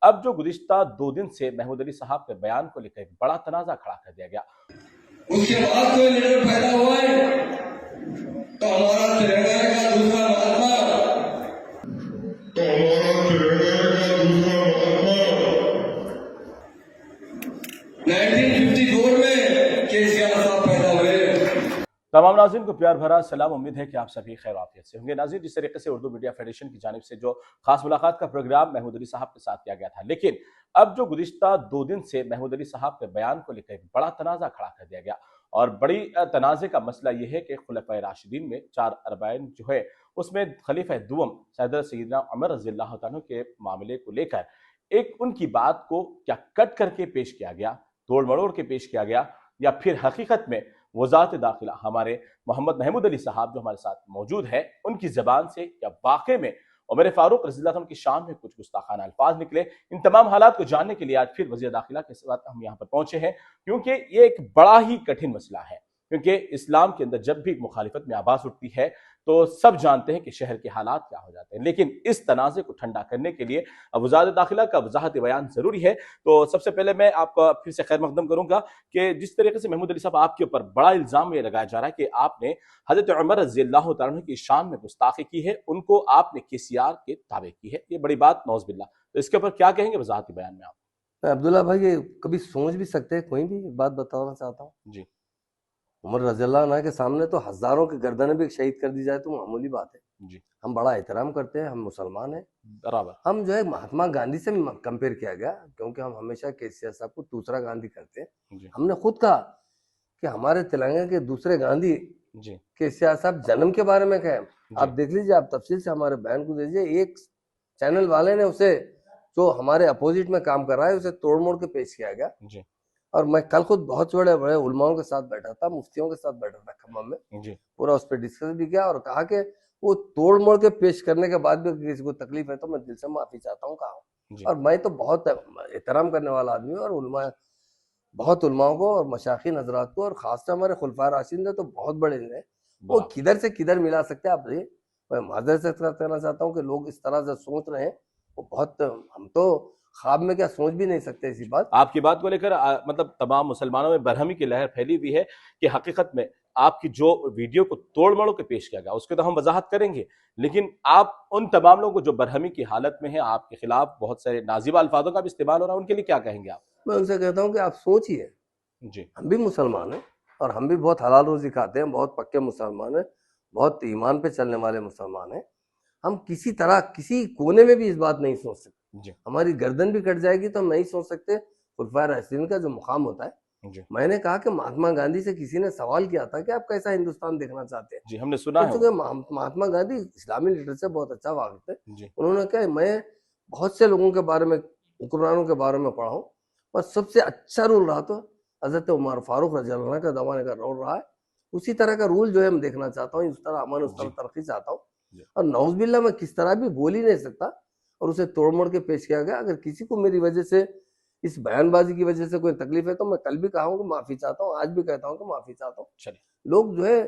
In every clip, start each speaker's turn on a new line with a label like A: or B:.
A: अब जो गुज़िश्ता 2 दिन से महमूद अली साहब के बयान को लेकर एक बड़ा तनाज़ा खड़ा कर दिया गया।
B: उसके बाद कोई लीडर पैदा हुआ है तो हमारा तिरंगा का दूसरा महात्मा, तो हमारा तिरंगा का दूसरा महात्मा 1954 में केसीआर साहब पैदा हुए।
A: तमाम नाज़रीन को प्यार भरा सलाम। उम्मीद है कि आप सभी खैर आफियत से होंगे। नाज़रीन, जिस तरीके से उर्दू मीडिया फेडरेशन की जानिब से जो खास मुलाकात का प्रोग्राम महमूद अली साहब के साथ किया गया था, लेकिन अब जो गुज़िश्ता 2 दिन से महमूद अली साहब के बयान को लेकर एक बड़ा तनाज़ा खड़ा कर दिया गया। और बड़ी तनाज़े का मसला यह है कि खुलफ़ाए राशिदीन में 4 अरबाइन जो है उसमें खलीफा दुवम सैयदना उमर रज़ियल्लाहु अन्हु के मामले को लेकर एक उनकी बात को क्या कट करके पेश किया गया, तोड़ मरोड़ के पेश किया गया, या फिर हकीकत में वज़ारत दाखिला हमारे मोहम्मद महमूद अली साहब जो हमारे साथ मौजूद है उनकी ज़बान से या वाक़ई में उमर फारूक रज़ियल्लाहु अन्हु की शान में कुछ गुस्ताखाना अल्फाज निकले। इन तमाम हालात को जानने के लिए आज फिर वज़ीर दाखिला के साथ हम यहाँ पर पहुंचे हैं, क्योंकि ये एक बड़ा ही कठिन मसला है। क्योंकि इस्लाम के अंदर जब भी मुखालिफत में आवाज़ उठती है तो सब जानते हैं कि शहर के हालात क्या हो जाते हैं, लेकिन इस तनाज़े को ठंडा करने के लिए वज़ारत दाखिला का वज़ाहत बयान ज़रूरी है। तो सबसे पहले मैं आपका फिर से खैर मकदम करूँगा कि जिस तरीके से महमूद अली साहब आपके ऊपर बड़ा इल्ज़ाम ये लगाया जा रहा है कि आपने हज़रत उमर रज़ियल्लाहु तआला अन्हु की शान में गुस्ताखी की है, उनको आपने केसीआर के ताबे की है, ये बड़ी बात नौज़ बिल्लाह। तो इसके ऊपर क्या कहेंगे वज़ाहती बयान में आप?
C: अब्दुल्ला भाई, ये कभी सोच भी सकते हैं? कोई भी बात बताना चाहता हूँ।
A: जी।
C: उमर रज़ियल्लाहु अन्हु के सामने तो हजारों की गर्दनें भी शहीद कर दी जाए तो मामूली बात है।
A: जी।
C: हम बड़ा एहतराम करते हैं, हम मुसलमान हैं।
A: बराबर।
C: हम जो है महात्मा गांधी से कंपेयर किया गया, क्योंकि हम हमेशा केसीआर साहब को दूसरा गांधी करते हैं।
A: जी।
C: हमने खुद कहा कि हमारे तेलंगाना के दूसरे गांधी
A: जी।
C: केसीआर साहब जन्म के बारे में कहें, आप देख लीजिए, आप तफसील से हमारे बयान को दीजिए। एक चैनल वाले ने उसे, जो हमारे अपोजिट में काम कर रहा है, उसे तोड़ मोड़ के पेश किया गया।
A: जी।
C: और मैं कल खुद बहुत बड़े बड़े उलमाओं के साथ बैठा था, मुफ्तियों के साथ बैठा था खम्मम में। जी। पूरा उस पर डिस्कस भी किया और कहा कि वो तोड़ मोड़ के पेश करने के बाद भी किसी को तकलीफ है तो मैं दिल से माफी चाहता हूँ, कहा। और मैं तो बहुत एहतराम करने वाला आदमी हूँ, और उलमा, बहुत उलमाओं को और मशाइखीन हजरात को, और खासकर हमारे खुलफाए राशिदीन तो बहुत बड़े हैं, वो किधर से किधर मिला सकते हैं। आप मैं माजरत से कहना चाहता हूँ कि लोग इस तरह से सोच रहे हैं, वो बहुत, हम तो ख्वाब में क्या सोच भी नहीं सकते ऐसी बात।
A: आपकी बात को लेकर मतलब तमाम मुसलमानों में बरहमी की लहर फैली हुई है कि हकीकत में आपकी जो वीडियो को तोड़ मरोड़ के पेश किया गया उसके तो हम वजाहत करेंगे, लेकिन आप उन तमाम लोगों को जो बरहमी की हालत में है, आपके खिलाफ बहुत सारे नाजिबा अल्फाजों का भी इस्तेमाल हो रहा है, उनके लिए क्या कहेंगे आप?
C: मैं उनसे कहता हूँ कि आप सोचिए,
A: जी,
C: हम भी मुसलमान हैं और हम भी बहुत हलाल रोजी खाते हैं, बहुत पक्के मुसलमान हैं, बहुत ईमान पे चलने वाले मुसलमान हैं। हम किसी तरह किसी कोने में भी इस बात नहीं सोच सकते। हमारी गर्दन भी कट जाएगी तो हम नहीं सोच सकते खुलफाए राशिदीन का जो मुकाम होता है। मैंने कहा कि महात्मा गांधी से किसी ने सवाल किया था कि आप कैसा हिंदुस्तान देखना चाहते हैं।
A: जी, हमने सुना है।
C: क्योंकि महात्मा गांधी इस्लामी लिटरेचर बहुत अच्छा वाकिफ है। उन्होंने कहा, मैं बहुत से लोगों के बारे में, हुक्मरानों के बारे में पढ़ा हूँ, और सबसे अच्छा रूल रहा तो हजरत उमर फारूक रज़ियल्लाहु अन्हु का जमाने का रोल रहा है। उसी तरह का रूल जो है हम देखना चाहता हूँ, उस तरह अमन, उस तरह तरक्की चाहता हूँ। और नौज़बिल्लाह मैं किस तरह भी बोल ही नहीं सकता, और उसे तोड़ मोड़ के पेश किया गया। अगर किसी को मेरी वजह से, इस बयानबाजी की वजह से कोई तकलीफ है तो मैं कल भी कहा हूँ कि माफी चाहता हूँ, आज भी कहता हूँ कि माफी चाहता हूँ। लोग जो है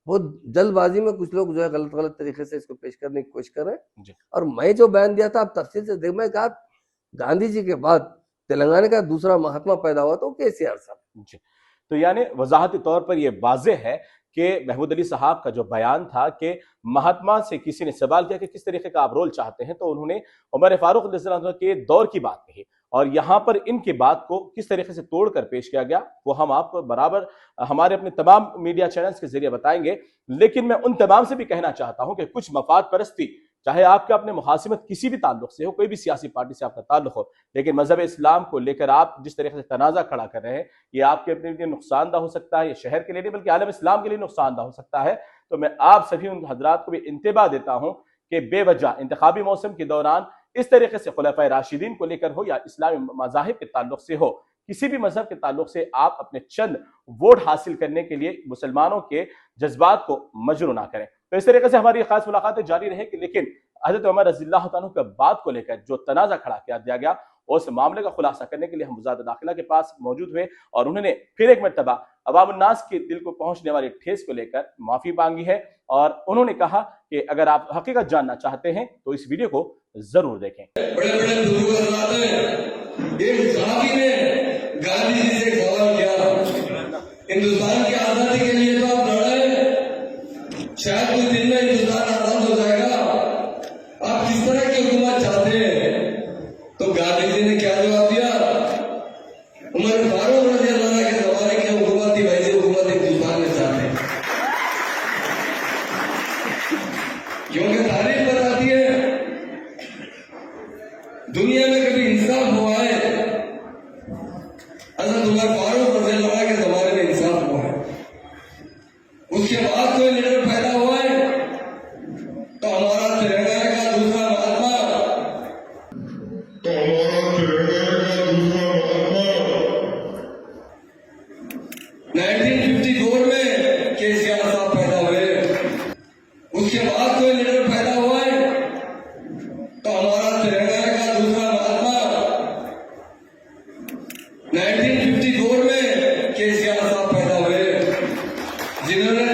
C: बहुत जल्दबाजी में, कुछ लोग जो है गलत गलत तरीके से इसको पेश करने की कोशिश कर रहे हैं। और मैं जो बयान दिया था, आप तफसील से देख, मैं कहा गांधी जी के बाद तेलंगाना का दूसरा महात्मा पैदा हुआ तो केसीआर साहब।
A: तो यानी वजाहती तौर पर यह वाज़ेह है कि महमूद अली साहब का जो बयान था कि महात्मा से किसी ने सवाल किया कि किस तरीके का आप रोल चाहते हैं, तो उन्होंने उमर फारूक रज़ियल्लाहु अन्हु के दौर की बात कही, और यहाँ पर इनकी बात को किस तरीके से तोड़कर पेश किया गया वो हम आपको बराबर हमारे अपने तमाम मीडिया चैनल्स के जरिए बताएंगे। लेकिन मैं उन तमाम से भी कहना चाहता हूं कि कुछ मफाद परस्ती, चाहे आपके अपने मुखासिमत किसी भी ताल्लुक से हो, कोई भी सियासी पार्टी से आपका ताल्लुक हो, लेकिन मजहब इस्लाम को लेकर आप जिस तरीके से तनाज़ा खड़ा कर रहे हैं, ये आपके अपने लिए नुकसानदा हो सकता है, ये शहर के लिए नहीं बल्कि आलम इस्लाम के लिए नुकसानदा हो सकता है। तो मैं आप सभी उन हजरात को भी इंतबाह देता हूं कि बेवजह इंतखाबी मौसम के दौरान इस तरीके से खुलफाए राशिदीन को लेकर हो या इस्लामी मज़ाहिब के ताल्लुक से हो, किसी भी मजहब के ताल्लुक से आप अपने चंद वोट हासिल करने के लिए मुसलमानों के जज्बात को मजरू ना करें। तो इस तरीके से हमारी खास मुलाकातें जारी रहेगी, लेकिन हज़रत उमर रज़ियल्लाहु अन्हु के बात को लेकर जो तनाज़ा खड़ा किया दिया उस मामले का खुलासा करने के लिए हम वज़ारत दाखिला के पास मौजूद हुए, और उन्होंने फिर एक मरतबा अवाम उन्नास के दिल को पहुंचने वाली ठेस को लेकर माफी मांगी है, और उन्होंने कहा कि अगर आप हकीकत जानना चाहते हैं तो इस वीडियो को जरूर देखें।
B: बड़े बड़े भाई जी ने क्या जवाब दिया? उमर फारूक रजी अल्लाह के जमाने की हुकूमत थी, वैसी हुकूमत हिंदुस्तान में चाहते हैं, क्योंकि तारीख बताती है दुनिया में कभी इंसाफ हुआ है, हज़रत उमर फारूक रज़ी अल्लाह के ज़माने में इंसाफ हुआ है। उसके बाद कोई लीडर पैदा हुआ है तो हमारा तेलंगाना का दूसरा महात्मा 1954 में केसीआर साहब पैदा हुए। उसके बाद कोई लीडर पैदा हुआ है तो हमारा तेलंगाना का दूसरा महात्मा 1954 में केसीआर साहब पैदा हुए, जिन्होंने